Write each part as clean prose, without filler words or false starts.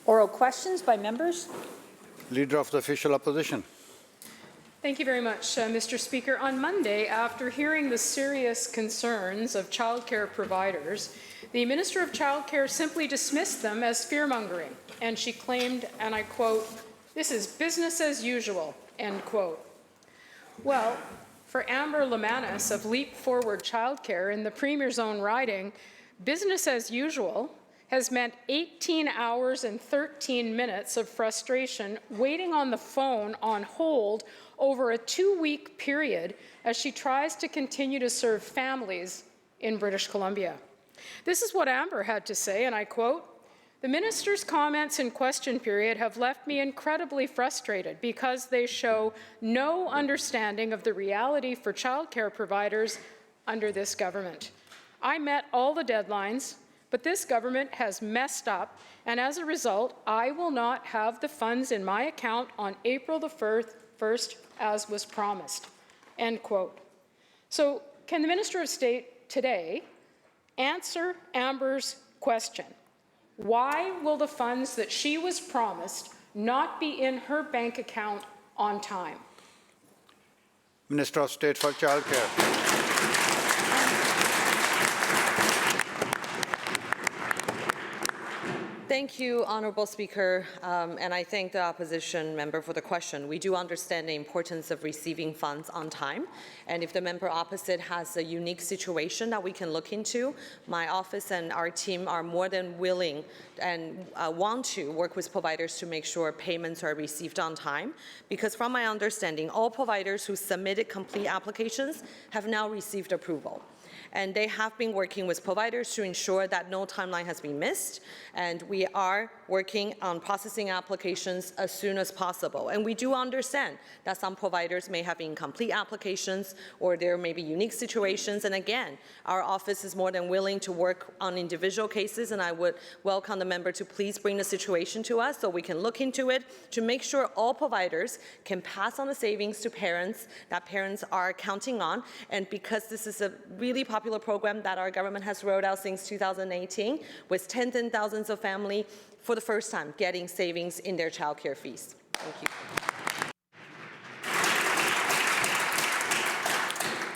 Oral questions by members. Leader of the Official Opposition. Thank you very much, Mr. Speaker. On Monday, after hearing the serious concerns of childcare providers, the Minister of Childcare simply dismissed them as fear-mongering, and she claimed, and I quote, "This is business as usual," end quote. Well, for Amber Lemanis of Leap Forward Childcare in the Premier's own riding, business as usual has meant 18 hours and 13 minutes of frustration waiting on the phone on hold over a 2-week period as she tries to continue to serve families in British Columbia. This is what Amber had to say, and I quote, "The minister's comments in question period have left me incredibly frustrated because they show no understanding of the reality for childcare providers under this government. I met all the deadlines, but this government has messed up, and as a result, I will not have the funds in my account on April the 1st as was promised," end quote. So can the Minister of State today answer Amber's question? Why will the funds that she was promised not be in her bank account on time? Minister of State for Childcare. Thank you, Honourable Speaker, and I thank the opposition member for the question. We do understand the importance of receiving funds on time, and if the member opposite has a unique situation that we can look into, my office and our team are more than willing and want to work with providers to make sure payments are received on time, because from my understanding, all providers who submitted complete applications have now received approval. And they have been working with providers to ensure that no timeline has been missed, and we are working on processing applications as soon as possible. And we do understand that some providers may have incomplete applications or there may be unique situations, and again, our office is more than willing to work on individual cases, and I would welcome the member to please bring the situation to us so we can look into it to make sure all providers can pass on the savings to parents that parents are counting on. And because this is a really popular program that our government has rolled out since 2018, with tens and thousands of families for the first time getting savings in their childcare fees. Thank you.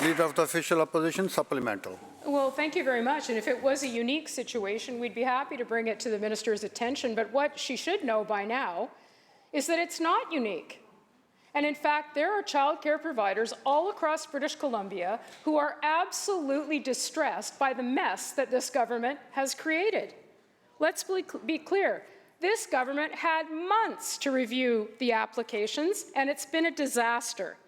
Leader of the Official Opposition, supplemental. Well, thank you very much. And if it was a unique situation, we'd be happy to bring it to the minister's attention. But what she should know by now is that it's not unique. And in fact, there are childcare providers all across British Columbia who are absolutely distressed by the mess that this government has created. Let's be clear. This government had months to review the applications, and it's been a disaster.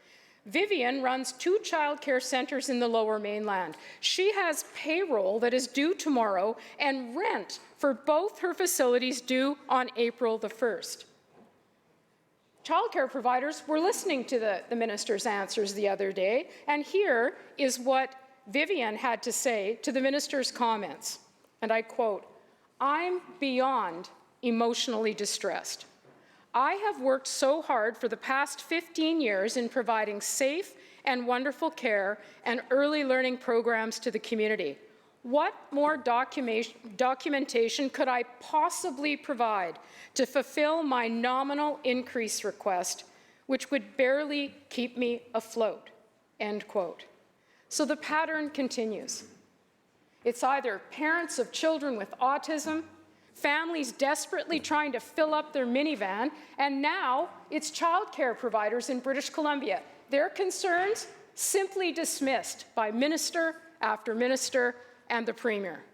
Vivian runs 2 childcare centres in the Lower Mainland. She has payroll that is due tomorrow and rent for both her facilities due on April the 1st. Childcare providers were listening to the minister's answers the other day, and here is what Vivian had to say to the minister's comments, and I quote, "I'm beyond emotionally distressed. I have worked so hard for the past 15 years in providing safe and wonderful care and early learning programs to the community. What more documentation could I possibly provide to fulfill my nominal increase request, which would barely keep me afloat?" End quote. So the pattern continues. It's either parents of children with autism, families desperately trying to fill up their minivan, and now it's childcare providers in British Columbia. Their concerns simply dismissed by minister after minister and the Premier.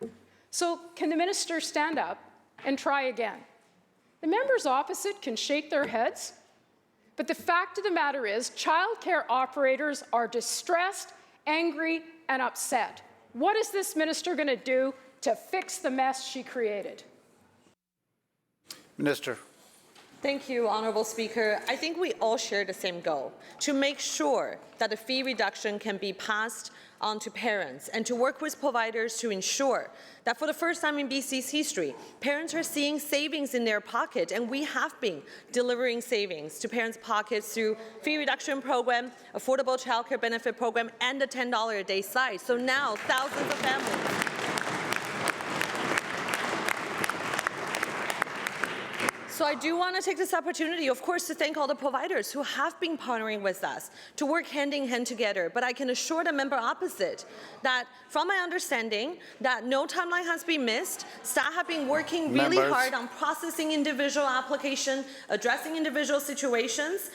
So can the minister stand up and try again? The members opposite can shake their heads, but the fact of the matter is childcare operators are distressed, angry, and upset. What is this minister going to do to fix the mess she created? Minister. Thank you, Honourable Speaker. I think we all share the same goal, to make sure that the fee reduction can be passed on to parents and to work with providers to ensure that for the first time in BC's history, parents are seeing savings in their pocket, and we have been delivering savings to parents' pockets through fee reduction program, affordable childcare benefit program, and the $10 a day site. So now thousands of families So I do want to take this opportunity, of course, to thank all the providers who have been partnering with us to work hand in hand together. But I can assure the member opposite that, from my understanding, that no timeline has been missed. Staff have been working really Members. hard on processing individual application, addressing individual situations.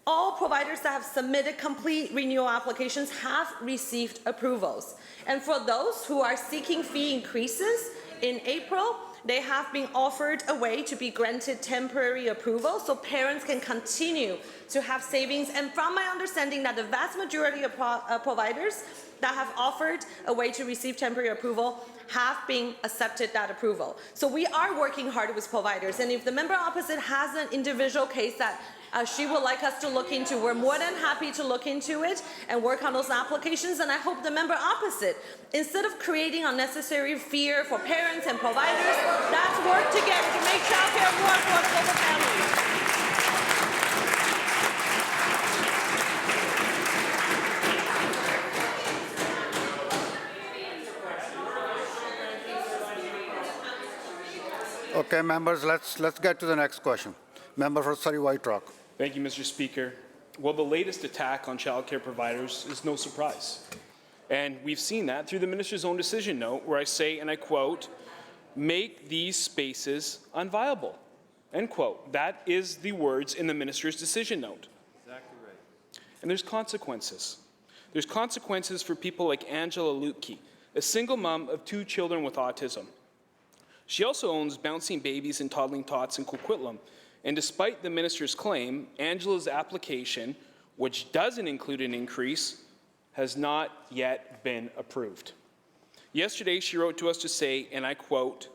All providers that have submitted complete renewal applications have received approvals. And for those who are seeking fee increases in April, they have been offered a way to be granted temporary approval so parents can continue to have savings. And from my understanding that the vast majority of providers that have offered a way to receive temporary approval have been accepted that approval. So we are working hard with providers. And if the member opposite has an individual case that she would like us to look into, we're more than happy to look into it and work on those applications. And I hope the member opposite, instead of creating unnecessary fear for parents and providers, let's work together to make childcare more affordable for families. Okay, members, let's get to the next question. Member for Surrey White Rock. Thank you, Mr. Speaker. Well, the latest attack on childcare providers is no surprise. And we've seen that through the minister's own decision note where I say, and I quote, "make these spaces unviable," end quote. That is the words in the minister's decision note. Exactly right. And there's consequences. There's consequences for people like Angela Lutke, a single mom of 2 children with autism. She also owns Bouncing Babies and Toddling Tots in Coquitlam. And despite the minister's claim, Angela's application, which doesn't include an increase, has not yet been approved. Yesterday, she wrote to us to say, and I quote,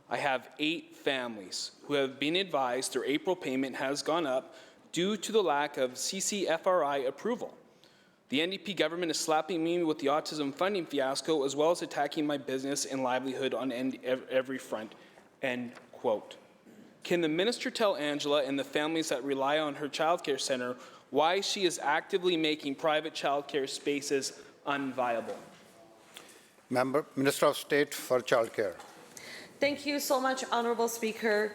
"I have 8 families who have been advised their April payment has gone up due to the lack of CCFRI approval. The NDP government is slapping me with the autism funding fiasco as well as attacking my business and livelihood on every front," end quote. Can the minister tell Angela and the families that rely on her childcare center why she is actively making private childcare spaces unviable? Minister of State for Childcare. Thank you so much, Honourable Speaker.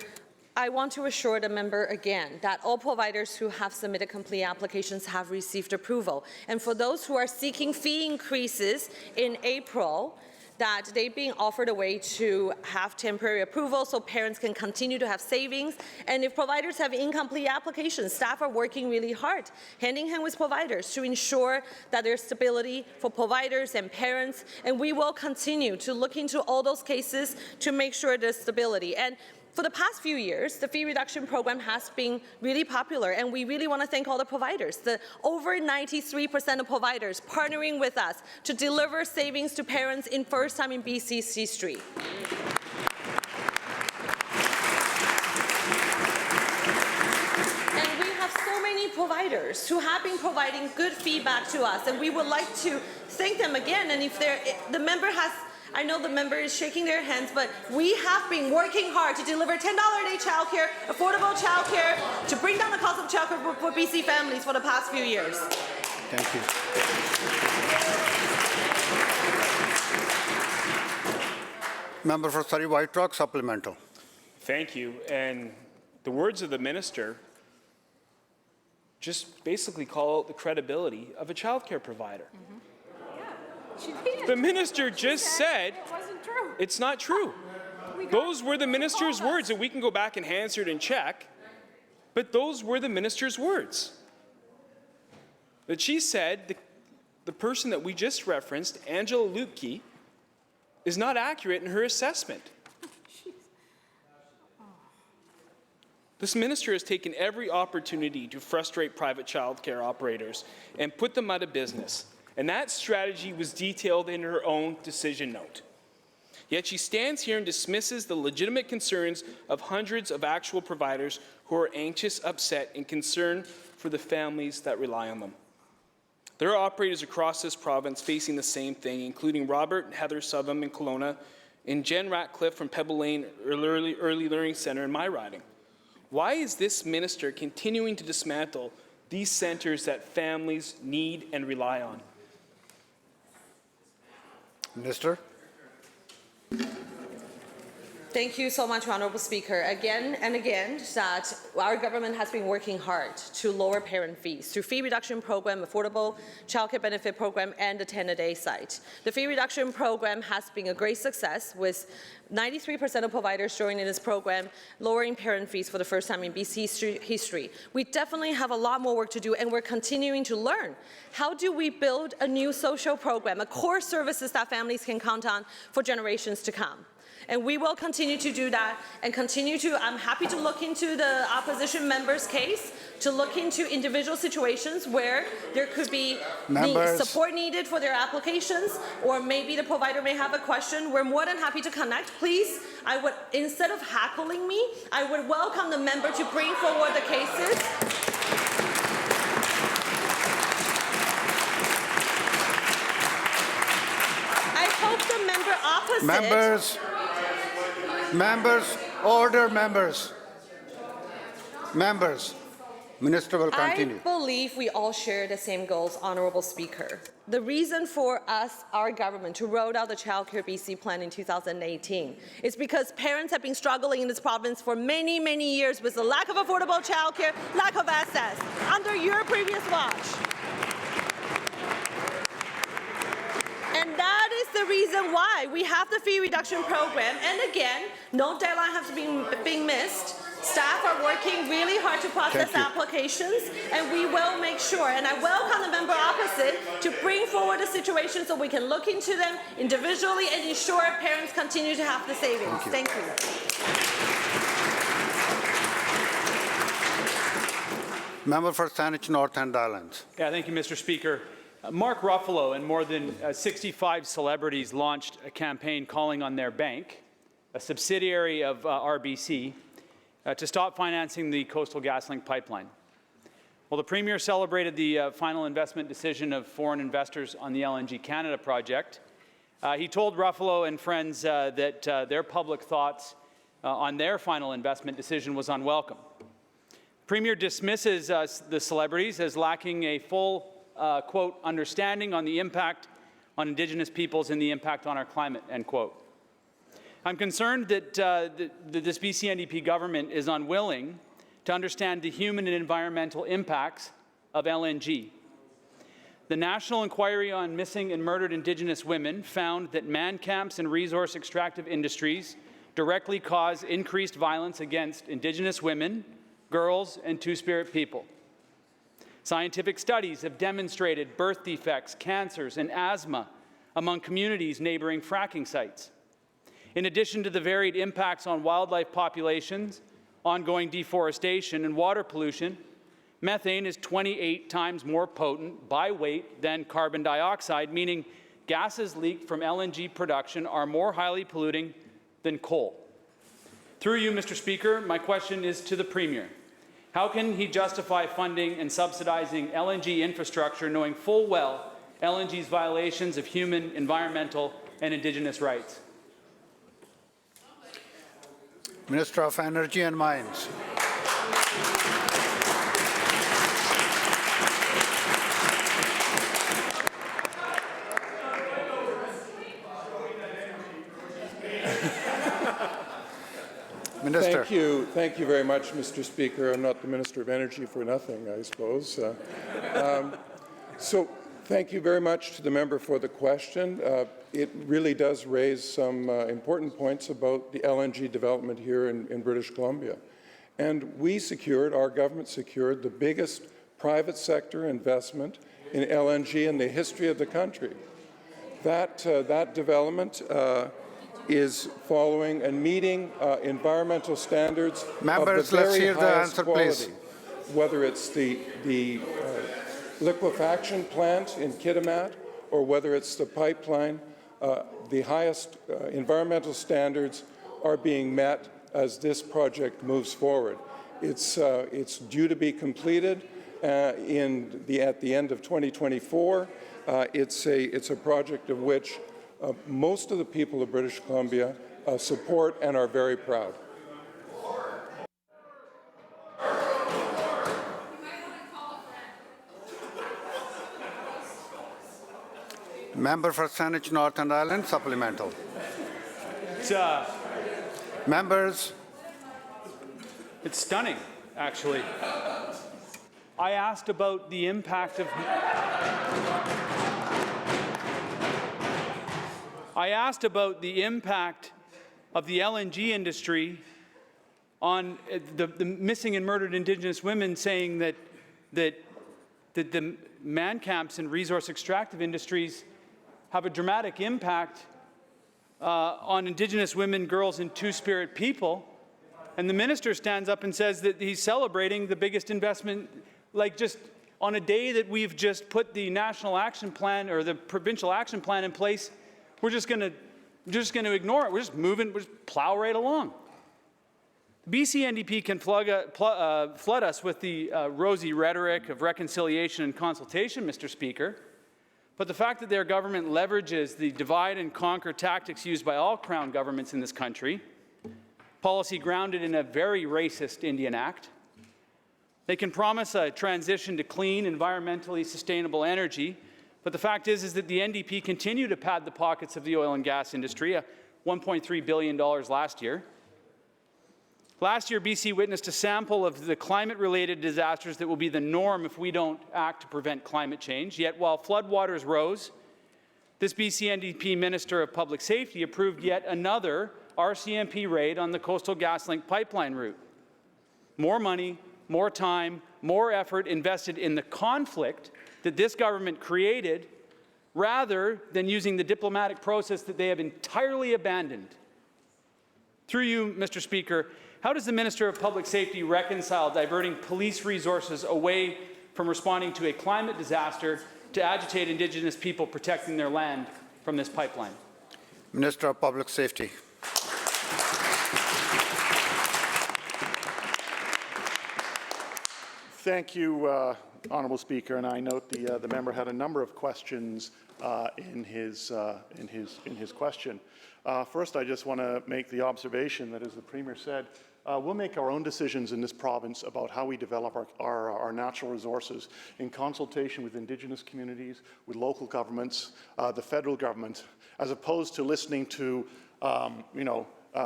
I want to assure the member again that all providers who have submitted complete applications have received approval. And for those who are seeking fee increases in April, that they've been offered a way to have temporary approval so parents can continue to have savings. And if providers have incomplete applications, staff are working really hard, hand in hand with providers, to ensure that there's stability for providers and parents. And we will continue to look into all those cases to make sure there's stability. And for the past few years, the fee reduction program has been really popular, and we really want to thank all the providers. The over 93% of providers partnering with us to deliver savings to parents in first time in BC's history. And we have so many providers who have been providing good feedback to us, and we would like to thank them again. And if the member has, I know the member is shaking their hands, but we have been working hard to deliver $10 a day childcare, affordable childcare, to bring down the cost of childcare for BC families for the past few years. Thank you. Member for Surrey White Rock, supplemental. Thank you. And the words of the minister just basically call out the credibility of a childcare provider. She did. The minister just said It wasn't true. it's not true. Those were the minister's words, and we can go back and answer it and check, but those were the minister's words. That she said the person that we just referenced, Angela Lutke, is not accurate in her assessment. This minister has taken every opportunity to frustrate private childcare operators and put them out of business. And that strategy was detailed in her own decision note. Yet she stands here and dismisses the legitimate concerns of hundreds of actual providers who are anxious, upset, and concerned for the families that rely on them. There are operators across this province facing the same thing, including Robert and Heather Southam in Kelowna, and Jen Ratcliffe from Pebble Lane Early Learning Centre in my riding. Why is this minister continuing to dismantle these centres that families need and rely on? Minister. Thank you so much, Honourable Speaker. Again and again, that our government has been working hard to lower parent fees through fee reduction program, affordable childcare benefit program, and the 10-a-day site. The fee reduction program has been a great success, with 93% of providers joining this program, lowering parent fees for the first time in BC history. We definitely have a lot more work to do, and we're continuing to learn. How do we build a new social program, a core services that families can count on for generations to come? And we will continue to do that and continue to, I'm happy to look into the opposition member's case, to look into individual situations where there could be support needed for their applications, or maybe the provider may have a question. We're more than happy to connect. Please, I would, instead of hackling me, I would welcome the member to bring forward the cases. I hope the member opposite... Members, order, members. Minister will continue. I believe we all share the same goals, Honourable Speaker. The reason for us, our government, to roll out the Childcare BC plan in 2018 is because parents have been struggling in this province for many, many years with the lack of affordable childcare, lack of access, under your previous watch. And that is the reason why we have the fee reduction program. And again, no deadline has been missed. Staff are working really hard to process applications, and we will make sure. And I welcome the member opposite to bring forward the situation so we can look into them individually and ensure parents continue to have the savings. Thank you. Member for Saanich North and Islands. Yeah, thank you, Mr. Speaker. Mark Ruffalo and more than 65 celebrities launched a campaign calling on their bank, a subsidiary of RBC, to stop financing the Coastal GasLink pipeline. Well, the Premier celebrated the final investment decision of foreign investors on the LNG Canada project. He told Ruffalo and friends that their public thoughts on their final investment decision was unwelcome. Premier dismisses the celebrities as lacking a full quote, understanding on the impact on Indigenous peoples and the impact on our climate, end quote. I'm concerned that this BC NDP government is unwilling to understand the human and environmental impacts of LNG. The National Inquiry on Missing and Murdered Indigenous Women found that man camps and resource extractive industries directly cause increased violence against Indigenous women, girls, and Two-Spirit people. Scientific studies have demonstrated birth defects, cancers, and asthma among communities neighboring fracking sites. In addition to the varied impacts on wildlife populations, ongoing deforestation, and water pollution, methane is 28 times more potent by weight than carbon dioxide, meaning gases leaked from LNG production are more highly polluting than coal. Through you, Mr. Speaker, my question is to the Premier. How can he justify funding and subsidizing LNG infrastructure knowing full well LNG's violations of human, environmental, and Indigenous rights? Minister of Energy and Mines. Minister. Thank you very much, Mr. Speaker. I'm not the Minister of Energy for nothing, I suppose. So thank you very much to the member for the question. It really does raise some important points about the LNG development here in British Columbia. And our government secured the biggest private sector investment in LNG in the history of the country. That development is following and meeting environmental standards Members, of the very highest quality. Please. Whether it's the liquefaction plant in Kitimat or whether it's the pipeline, the highest environmental standards are being met as this project moves forward. It's due to be completed at the end of 2024. It's a project of which most of the people of British Columbia support and are very proud. Member for Saanich North and Island, supplemental. Members, It's stunning, actually. I asked about the impact of the LNG industry on the missing and murdered Indigenous women, saying that the man camps and resource extractive industries have a dramatic impact on Indigenous women, girls, and Two-Spirit people. And the minister stands up and says that he's celebrating the biggest investment, like just on a day that we've just put the national action plan or the provincial action plan in place. We're just going to ignore it. We're just plow right along. BC NDP can flood us with the rosy rhetoric of reconciliation and consultation, Mr. Speaker, but the fact that their government leverages the divide and conquer tactics used by all Crown governments in this country, policy grounded in a very racist Indian Act, they can promise a transition to clean, environmentally sustainable energy, but the fact is that the NDP continue to pad the pockets of the oil and gas industry, $1.3 billion last year. Last year, BC witnessed a sample of the climate-related disasters that will be the norm if we don't act to prevent climate change. Yet while floodwaters rose, this BC NDP Minister of Public Safety approved yet another RCMP raid on the Coastal GasLink pipeline route. More money, more time, more effort invested in the conflict that this government created, rather than using the diplomatic process that they have entirely abandoned. Through you, Mr. Speaker, how does the Minister of Public Safety reconcile diverting police resources away from responding to a climate disaster to agitate Indigenous people protecting their land from this pipeline? Minister of Public Safety. Thank you, Honourable Speaker, and I note the member had a number of questions in his question. First, I just want to make the observation that, as the Premier said, we'll make our own decisions in this province about how we develop our natural resources in consultation with Indigenous communities, with local governments, the federal government, as opposed to listening to,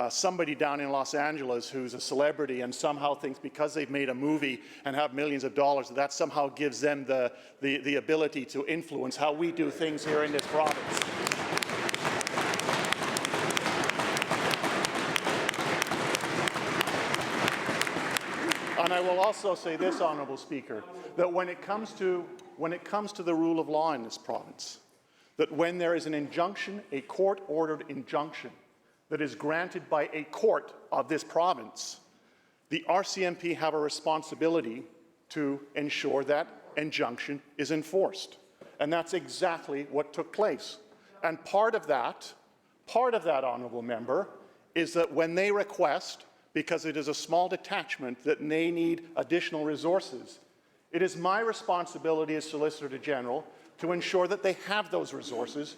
somebody down in Los Angeles who's a celebrity and somehow thinks because they've made a movie and have millions of dollars, that somehow gives them the ability to influence how we do things here in this province. And I will also say this, Honourable Speaker, that when it comes to the rule of law in this province, that when there is an injunction, a court-ordered injunction, that is granted by a court of this province, the RCMP have a responsibility to ensure that injunction is enforced. And that's exactly what took place. And part of that, honourable member, is that when they request, because it is a small detachment that they need additional resources, it is my responsibility as Solicitor General to ensure that they have those resources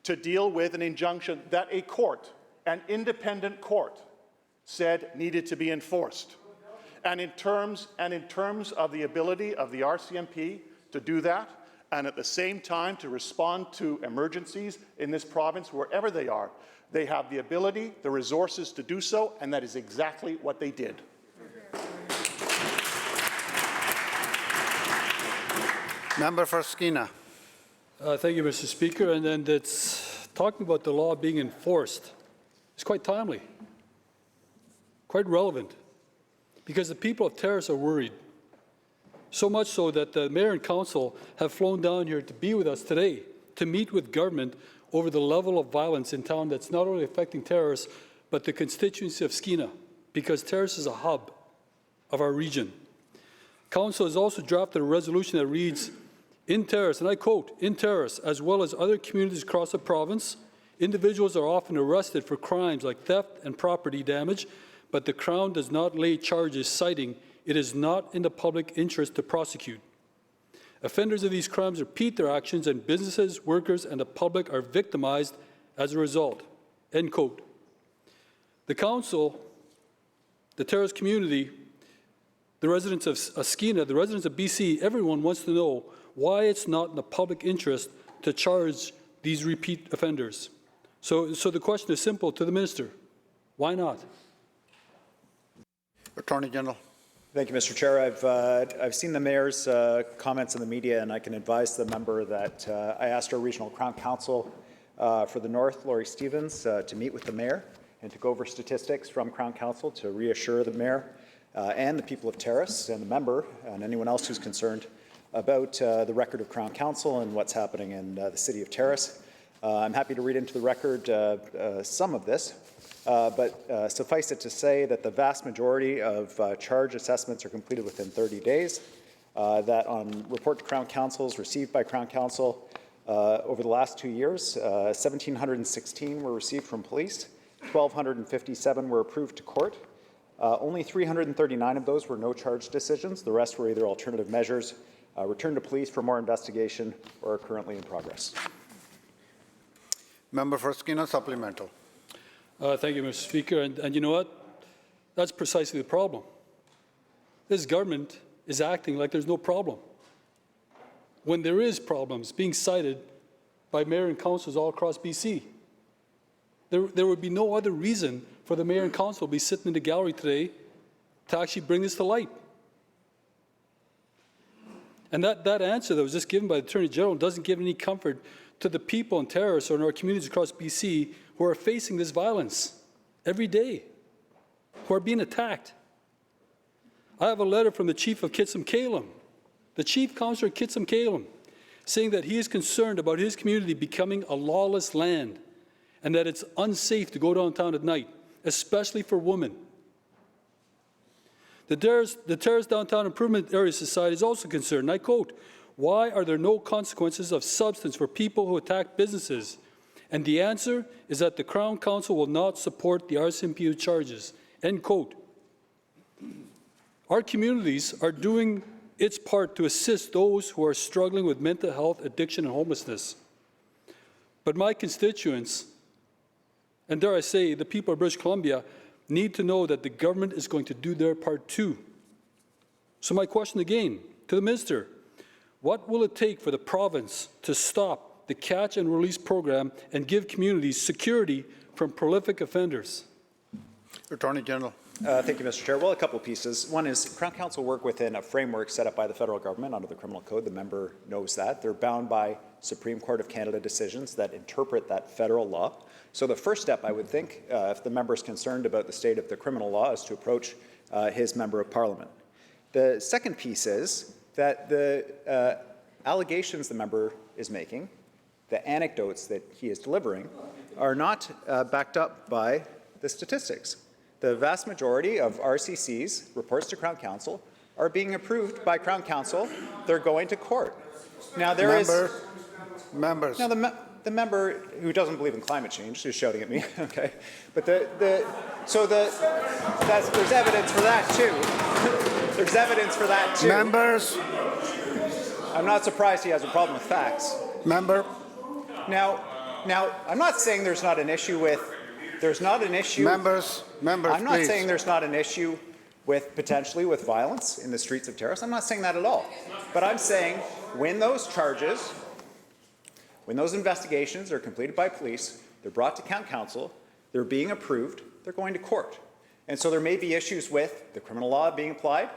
to deal with an injunction that a court, an independent court, said needed to be enforced. And in terms of the ability of the RCMP to do that, and at the same time to respond to emergencies in this province, wherever they are, they have the ability, the resources to do so, and that is exactly what they did. Member for Skeena. Thank you, Mr. Speaker. And then it's talking about the law being enforced. It's quite timely, quite relevant, because the people of Terrace are worried. So much so that the Mayor and Council have flown down here to be with us today, to meet with government over the level of violence in town that's not only affecting Terrace, but the constituency of Skeena, because Terrace is a hub of our region. Council has also drafted a resolution that reads, in Terrace, and I quote, in Terrace, as well as other communities across the province, individuals are often arrested for crimes like theft and property damage, but the Crown does not lay charges, citing it is not in the public interest to prosecute. Offenders of these crimes repeat their actions, and businesses, workers, and the public are victimized as a result. End quote. The Council, the Terrace community, the residents of Skeena, the residents of BC, everyone wants to know why it's not in the public interest to charge these repeat offenders. So the question is simple to the Minister. Why not? Attorney General. Thank you, Mr. Chair. I've seen the mayor's comments in the media, and I can advise the member that I asked our regional Crown Counsel for the North, Laurie Stevens, to meet with the mayor and to go over statistics from Crown Counsel to reassure the mayor and the people of Terrace and the member and anyone else who's concerned about the record of Crown Counsel and what's happening in the city of Terrace. I'm happy to read into the record some of this. But suffice it to say that the vast majority of charge assessments are completed within 30 days, that on report to Crown Counsels received by Crown Counsel over the last 2 years, 1,716 were received from police, 1,257 were approved to court. Only 339 of those were no charge decisions. The rest were either alternative measures, returned to police for more investigation, or are currently in progress. Member for Skinner, supplemental. Thank you, Mr. Speaker. And you know what? That's precisely the problem. This government is acting like there's no problem, when there is problems being cited by mayor and councils all across BC. There would be no other reason for the mayor and council to be sitting in the gallery today to actually bring this to light. And that answer that was just given by the Attorney General doesn't give any comfort to the people in Terrace or in our communities across BC who are facing this violence every day, who are being attacked. I have a letter from the chief of Kitsim-Kalem, the chief councillor of Kitsim-Kalem, saying that he is concerned about his community becoming a lawless land and that it's unsafe to go downtown at night, especially for women. The Terrace Downtown Improvement Area Society is also concerned, and I quote, "Why are there no consequences of substance for people who attack businesses?" And the answer is that the Crown Council will not support the RCMP charges, end quote. Our communities are doing its part to assist those who are struggling with mental health, addiction, and homelessness. But my constituents, and dare I say, the people of British Columbia, need to know that the government is going to do their part too. So my question again to the minister, what will it take for the province to stop the catch and release program and give communities security from prolific offenders? Attorney General. Thank you, Mr. Chair. Well, a couple of pieces. One is Crown Council work within a framework set up by the federal government under the criminal code. The member knows that. They're bound by Supreme Court of Canada decisions that interpret that federal law. So the first step, I would think, if the member is concerned about the state of the criminal law, is to approach his member of parliament. The second piece is that the allegations the member is making, the anecdotes that he is delivering, are not backed up by the statistics. The vast majority of RCC's reports to Crown Council are being approved by Crown Council. They're going to court. Now there Members. Now the member who doesn't believe in climate change is shouting at me. Okay, but there's evidence for that too. There's evidence for that too. Members. I'm not surprised he has a problem with facts. Member. Now, I'm not saying there's not an issue with. There's not an issue. Members, I'm not please. saying there's not an issue with potentially with violence in the streets of Terrace. I'm not saying that at all. But I'm saying when those charges, when those investigations are completed by police, they're brought to Crown Council, they're being approved, they're going to court. And so there may be issues with the criminal law being applied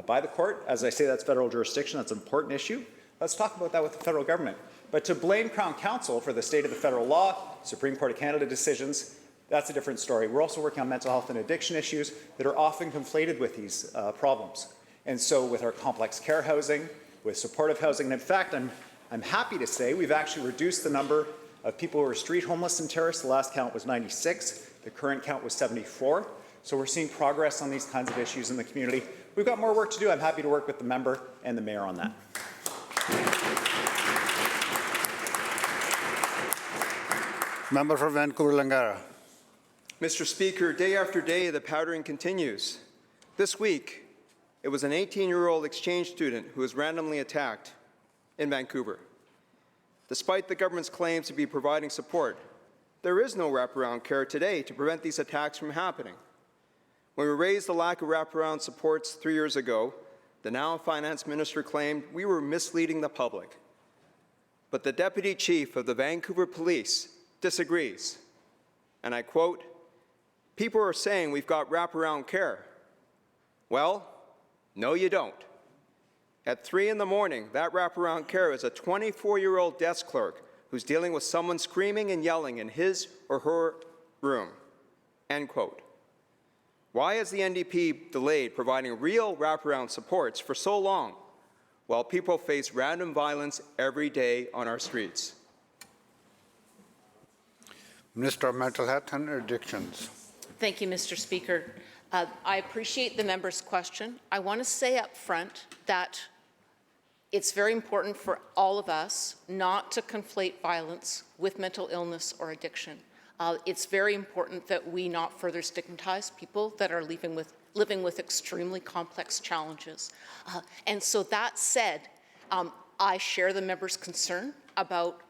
by the court. As I say, that's federal jurisdiction. That's an important issue. Let's talk about that with the federal government. But to blame Crown Council for the state of the federal law, Supreme Court of Canada decisions, that's a different story. We're also working on mental health and addiction issues that are often conflated with these problems. And so with our complex care housing, with supportive housing, and in fact, I'm happy to say we've actually reduced the number of people who are street homeless in Terrace. The last count was 96. The current count was 74. So we're seeing progress on these kinds of issues in the community. We've got more work to do. I'm happy to work with the member and the mayor on that. Member for Vancouver-Langara. Mr. Speaker, day after day, the powdering continues. This week, it was an 18-year-old exchange student who was randomly attacked in Vancouver. Despite the government's claims to be providing support, there is no wraparound care today to prevent these attacks from happening. When we raised the lack of wraparound supports 3 years ago, the now finance minister claimed we were misleading the public. But the deputy chief of the Vancouver Police disagrees. And I quote, "People are saying we've got wraparound care. Well, no, you don't. At 3 in the morning, that wraparound care is a 24-year-old desk clerk who's dealing with someone screaming and yelling in his or her room, end quote. Why has the NDP delayed providing real wraparound supports for so long while people face random violence every day on our streets? Minister of Mental Health and Addictions. Thank you, Mr. Speaker. I appreciate the member's question. I want to say up front that it's very important for all of us not to conflate violence with mental illness or addiction. It's very important that we not further stigmatize people that are living with extremely complex challenges. And so that said, I share the member's concern about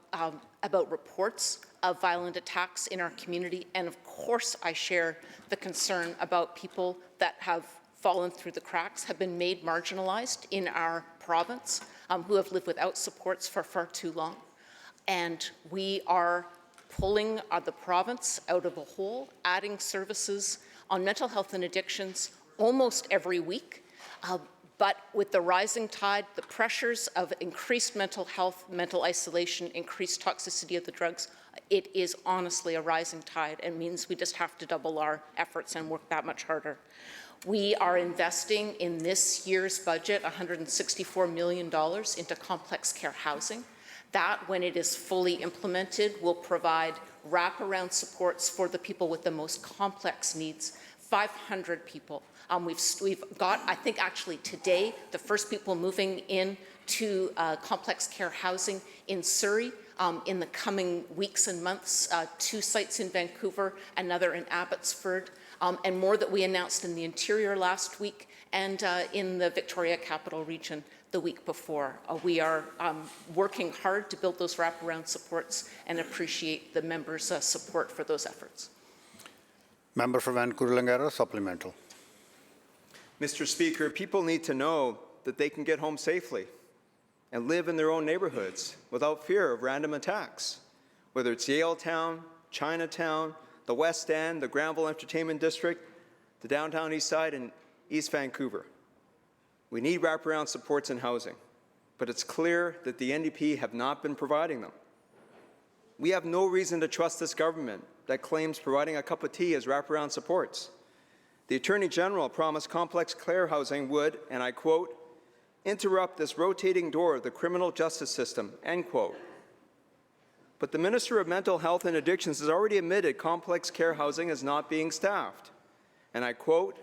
reports of violent attacks in our community, and of course I share the concern about people that have fallen through the cracks, have been made marginalized in our province, who have lived without supports for far too long. And we are pulling the province out of a hole, adding services on mental health and addictions almost every week. But with the rising tide, the pressures of increased mental health, mental isolation, increased toxicity of the drugs, it is honestly a rising tide and means we just have to double our efforts and work that much harder. We are investing in this year's budget $164 million into complex care housing. That, when it is fully implemented, will provide wraparound supports for the people with the most complex needs, 500 people. We've got, I think actually today, the first people moving in to complex care housing in Surrey. In the coming weeks and months, 2 sites in Vancouver, another in Abbotsford, and more that we announced in the Interior last week and in the Victoria Capital Region the week before. We are working hard to build those wraparound supports and appreciate the members' support for those efforts. Member for Vancouver-Langara, supplemental. Mr. Speaker, people need to know that they can get home safely and live in their own neighborhoods without fear of random attacks, whether it's Yaletown, Chinatown, the West End, the Granville Entertainment District, the downtown East Side, and East Vancouver. We need wraparound supports and housing, but it's clear that the NDP have not been providing them. We have no reason to trust this government that claims providing a cup of tea as wraparound supports. The Attorney General promised complex care housing would, and I quote, interrupt this rotating door of the criminal justice system, end quote. But the Minister of Mental Health and Addictions has already admitted complex care housing is not being staffed. And I quote,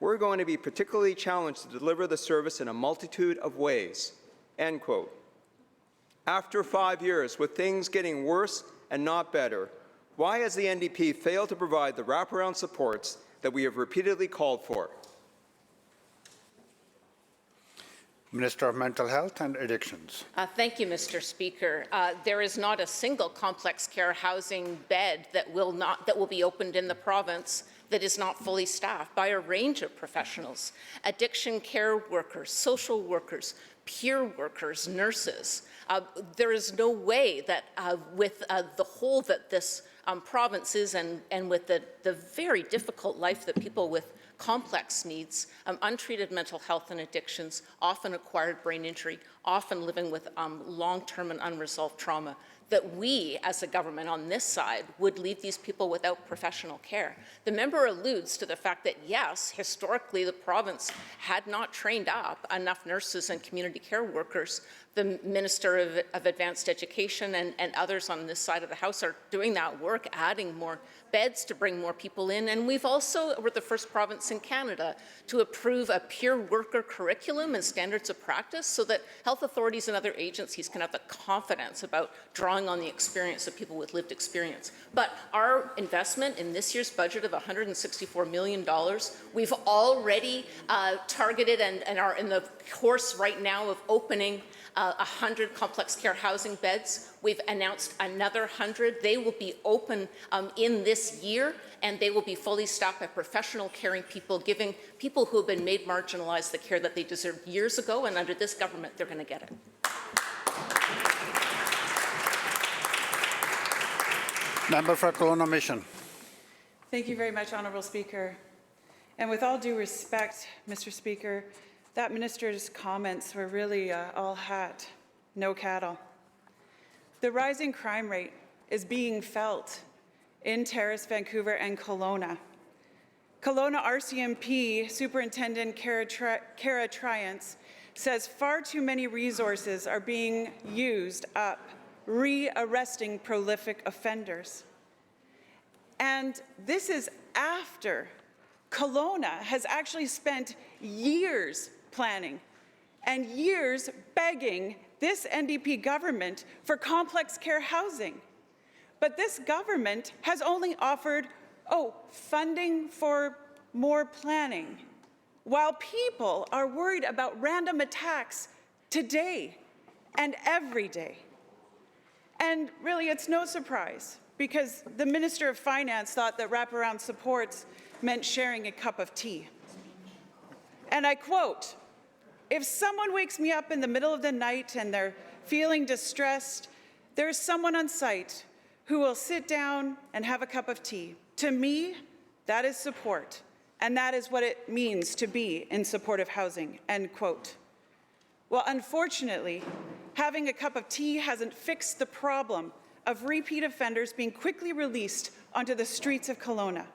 we're going to be particularly challenged to deliver the service in a multitude of ways, end quote. After 5 years, with things getting worse and not better, why has the NDP failed to provide the wraparound supports that we have repeatedly called for? Minister of Mental Health and Addictions. Thank you, Mr. Speaker. There is not a single complex care housing bed that will be opened in the province that is not fully staffed by a range of professionals: addiction care workers, social workers, peer workers, nurses. There is no way that with the hole that this province is and with the very difficult life that people with complex needs, untreated mental health and addictions, often acquired brain injury, often living with long-term and unresolved trauma, that we as a government on this side would leave these people without professional care. The member alludes to the fact that, yes, historically the province had not trained up enough nurses and community care workers. The Minister of Advanced Education and others on this side of the House are doing that work, adding more beds to bring more people in. And we've also, we're the first province in Canada to approve a peer worker curriculum and standards of practice so that health authorities and other agencies can have the confidence about drawing on the experience of people with lived experience. But our investment in this year's budget of $164 million, we've already targeted and are in the course right now of opening 100 complex care housing beds. We've announced another 100. They will be open in this year, and they will be fully staffed by professional caring people, giving people who have been made marginalized the care that they deserved years ago, and under this government, they're going to get it. Member for Kelowna Mission. Thank you very much, Honourable Speaker. And with all due respect, Mr. Speaker, that minister's comments were really all hat, no cattle. The rising crime rate is being felt in Terrace, Vancouver, and Kelowna. Kelowna RCMP Superintendent Kara Triance says far too many resources are being used up re-arresting prolific offenders. And this is after Kelowna has actually spent years planning and years begging this NDP government for complex care housing. But this government has only offered, funding for more planning, while people are worried about random attacks today and every day. And really, it's no surprise, because the Minister of Finance thought that wraparound supports meant sharing a cup of tea. And I quote, "If someone wakes me up in the middle of the night and they're feeling distressed, there's someone on site who will sit down and have a cup of tea. To me, that is support, and that is what it means to be in supportive housing," end quote. Well, unfortunately, having a cup of tea hasn't fixed the problem of repeat offenders being quickly released onto the streets of Kelowna.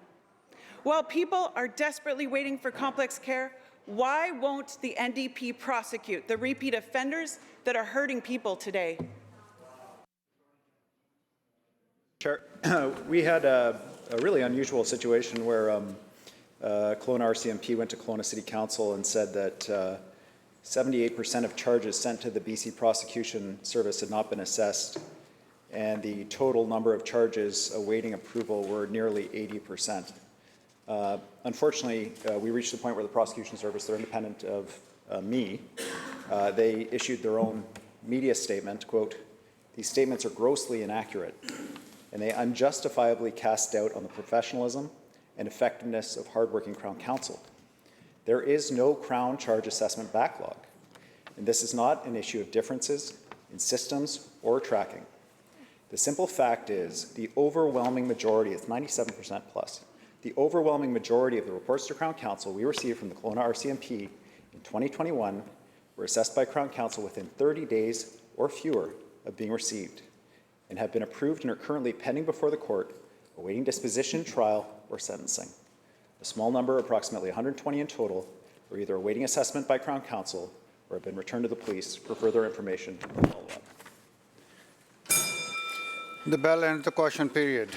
While people are desperately waiting for complex care, why won't the NDP prosecute the repeat offenders that are hurting people today? Chair, we had a really unusual situation where Kelowna RCMP went to Kelowna City Council and said that 78% of charges sent to the BC Prosecution Service had not been assessed, and the total number of charges awaiting approval were nearly 80%. Unfortunately, we reached the point where the Prosecution Service, they're independent of me, they issued their own media statement, quote, "These statements are grossly inaccurate, and they unjustifiably cast doubt on the professionalism and effectiveness of hardworking Crown Counsel. There is no Crown charge assessment backlog, and this is not an issue of differences in systems or tracking. The simple fact is the overwhelming majority, it's 97% plus, the overwhelming majority of the reports to Crown Counsel we received from the Kelowna RCMP in 2021 were assessed by Crown Counsel within 30 days or fewer of being received and have been approved and are currently pending before the court, awaiting disposition, trial, or sentencing. A small number, approximately 120 in total, are either awaiting assessment by Crown Counsel or have been returned to the police for further information and follow-up." The bell ends the question period.